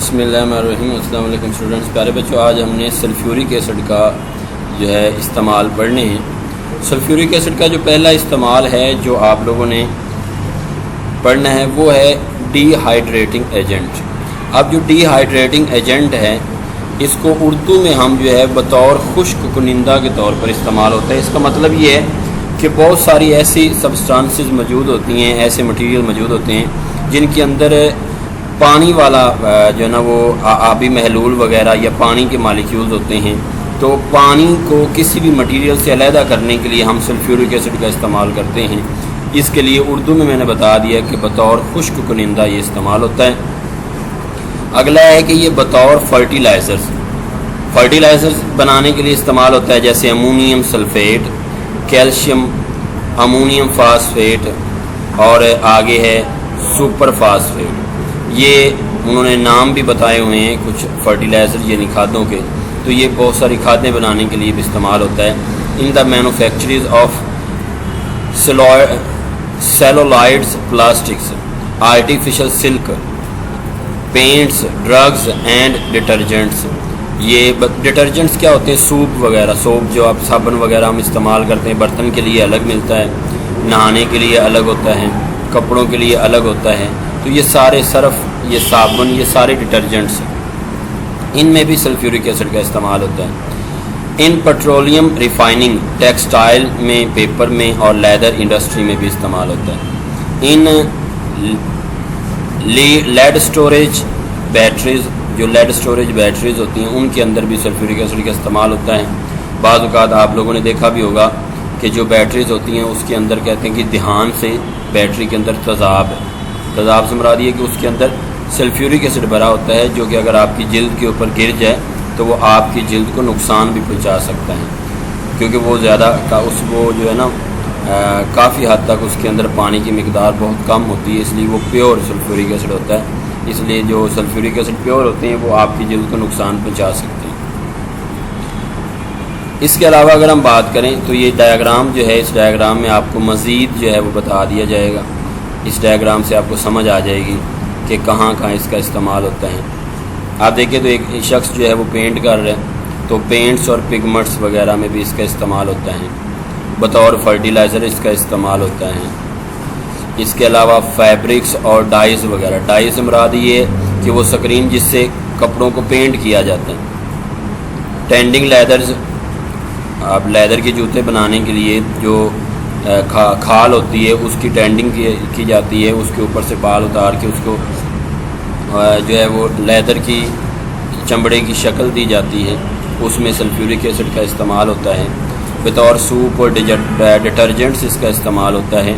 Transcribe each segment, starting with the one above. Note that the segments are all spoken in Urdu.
بسم اللہ الرحمن الرحیم۔ السلام علیکم اسٹوڈنٹس، پیارے بچوں، آج ہم نے سلفیورک ایسڈ کا جو ہے استعمال پڑھنے ہیں۔ سلفیورک ایسڈ کا جو پہلا استعمال ہے جو آپ لوگوں نے پڑھنا ہے وہ ہے ڈی ہائیڈریٹنگ ایجنٹ۔ اب جو ڈی ہائیڈریٹنگ ایجنٹ ہے اس کو اردو میں ہم جو ہے بطور خشک کنندہ کے طور پر استعمال ہوتا ہے۔ اس کا مطلب یہ ہے کہ بہت ساری ایسی سبسٹانسز موجود ہوتی ہیں، ایسے مٹیریل موجود ہوتے ہیں جن کے اندر پانی والا جو ہے نا وہ آبی محلول وغیرہ یا پانی کے مالیکیولز ہوتے ہیں، تو پانی کو کسی بھی مٹیریل سے علیحدہ کرنے کے لیے ہم سلفیورک ایسڈ کا استعمال کرتے ہیں۔ اس کے لیے اردو میں نے بتا دیا کہ بطور خشک کنندہ یہ استعمال ہوتا ہے۔ اگلا ہے کہ یہ بطور فرٹیلائزرز بنانے کے لیے استعمال ہوتا ہے، جیسے امونیم سلفیٹ، کیلشیم امونیم فاسفیٹ اور آگے ہے سپر فاسفیٹ۔ یہ انہوں نے نام بھی بتائے ہوئے ہیں کچھ فرٹیلائزر یعنی کھادوں کے، تو یہ بہت ساری کھادیں بنانے کے لیے بھی استعمال ہوتا ہے۔ In the manufacturers of celluloids, plastics, artificial silk, paints, drugs and detergents. یہ ڈٹرجنٹس کیا ہوتے ہیں؟ سوپ وغیرہ، سوپ جو آپ صابن وغیرہ ہم استعمال کرتے ہیں، برتن کے لیے الگ ملتا ہے، نہانے کے لیے الگ ہوتا ہے، کپڑوں کے لیے الگ ہوتا ہے۔ تو یہ سارے صرف یہ صابن، یہ سارے ڈٹرجنٹس ہیں، ان میں بھی سلفیورک ایسڈ کا استعمال ہوتا ہے۔ ان پیٹرولیم ریفائننگ، ٹیکسٹائل میں، پیپر میں اور لیدر انڈسٹری میں بھی استعمال ہوتا ہے۔ ان لیڈ سٹوریج بیٹریز، جو لیڈ سٹوریج بیٹریز ہوتی ہیں ان کے اندر بھی سلفیورک ایسڈ کا استعمال ہوتا ہے۔ بعض اوقات آپ لوگوں نے دیکھا بھی ہوگا کہ جو بیٹریز ہوتی ہیں اس کے اندر کہتے ہیں کہ دھیان سے بیٹری کے اندر تیزاب ہے۔ تیزاب سے مراد یہ کہ اس کے اندر سلفیورک ایسڈ بھرا ہوتا ہے، جو کہ اگر آپ کی جلد کے اوپر گر جائے تو وہ آپ کی جلد کو نقصان بھی پہنچا سکتا ہے، کیونکہ وہ زیادہ وہ جو ہے نا کافی حد تک اس کے اندر پانی کی مقدار بہت کم ہوتی ہے، اس لیے وہ پیور سلفیورک ایسڈ ہوتا ہے۔ اس لیے جو سلفیورک ایسڈ پیور ہوتے ہیں وہ آپ کی جلد کو نقصان پہنچا سکتے ہیں۔ اس کے علاوہ اگر ہم بات کریں تو یہ ڈائیگرام جو ہے، اس ڈائیگرام میں آپ کو مزید جو ہے وہ بتا دیا جائے گا۔ اس ڈائیگرام سے آپ کو سمجھ آ جائے گی کہ کہاں کہاں اس کا استعمال ہوتا ہے۔ آپ دیکھیں تو ایک شخص جو ہے وہ پینٹ کر رہے ہیں، تو پینٹس اور پگمنٹس وغیرہ میں بھی اس کا استعمال ہوتا ہے۔ بطور فرٹیلائزر اس کا استعمال ہوتا ہے۔ اس کے علاوہ فیبرکس اور ڈائز وغیرہ، ڈائز سے مراد یہ ہے کہ وہ سکرین جس سے کپڑوں کو پینٹ کیا جاتا ہے۔ ٹینڈنگ لیدرز، آپ لیدر کے جوتے بنانے کے لیے جو کھال ہوتی ہے اس کی ٹینڈنگ کی جاتی ہے، اس کے اوپر سے بال اتار کے اس کو جو ہے وہ لیدر کی چمڑے کی شکل دی جاتی ہے، اس میں سلفیورک ایسڈ کا استعمال ہوتا ہے۔ بطور سوپ اور ڈٹرجنٹس اس کا استعمال ہوتا ہے۔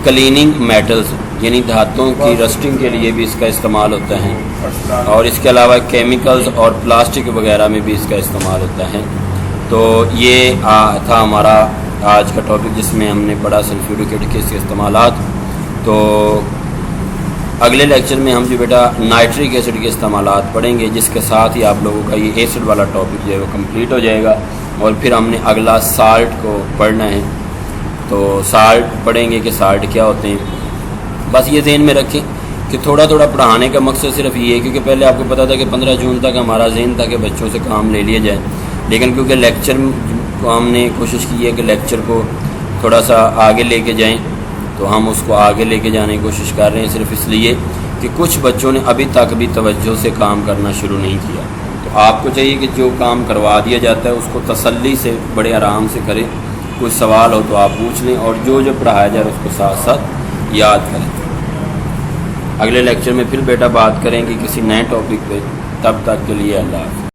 کلیننگ میٹلز یعنی دھاتوں کی رسٹنگ کے لیے بھی اس کا استعمال ہوتا ہے، اور اس کے علاوہ کیمیکلز اور پلاسٹک وغیرہ میں بھی اس کا استعمال ہوتا ہے۔ تو یہ تھا ہمارا آج کا ٹاپک جس میں ہم نے پڑھا سلفیورک ایسڈ کے استعمالات۔ تو اگلے لیکچر میں ہم جو بیٹا نائٹرک ایسڈ کے استعمالات پڑھیں گے، جس کے ساتھ ہی آپ لوگوں کا یہ ایسڈ والا ٹاپک جو ہے وہ کمپلیٹ ہو جائے گا، اور پھر ہم نے اگلا سالٹ کو پڑھنا ہے۔ تو سالٹ پڑھیں گے کہ سالٹ کیا ہوتے ہیں۔ بس یہ ذہن میں رکھیں کہ تھوڑا تھوڑا پڑھانے کا مقصد صرف یہ ہے، کیونکہ پہلے آپ کو پتہ تھا کہ 15 جون تک ہمارا ذہن تھا کہ بچوں سے کام لے لیا جائے، لیکن کیونکہ لیکچر کو ہم نے کوشش کی ہے کہ لیکچر کو تھوڑا سا آگے لے کے جائیں، تو ہم اس کو آگے لے کے جانے کی کوشش کر رہے ہیں، صرف اس لیے کہ کچھ بچوں نے ابھی تک بھی توجہ سے کام کرنا شروع نہیں کیا۔ تو آپ کو چاہیے کہ جو کام کروا دیا جاتا ہے اس کو تسلی سے بڑے آرام سے کریں، کوئی سوال ہو تو آپ پوچھ لیں، اور جو پڑھایا جائے اس کو ساتھ ساتھ یاد کریں۔ اگلے لیکچر میں پھر بیٹا بات کریں گے کسی نئے ٹاپک پہ، تب تک کے لیے اللہ حافظ۔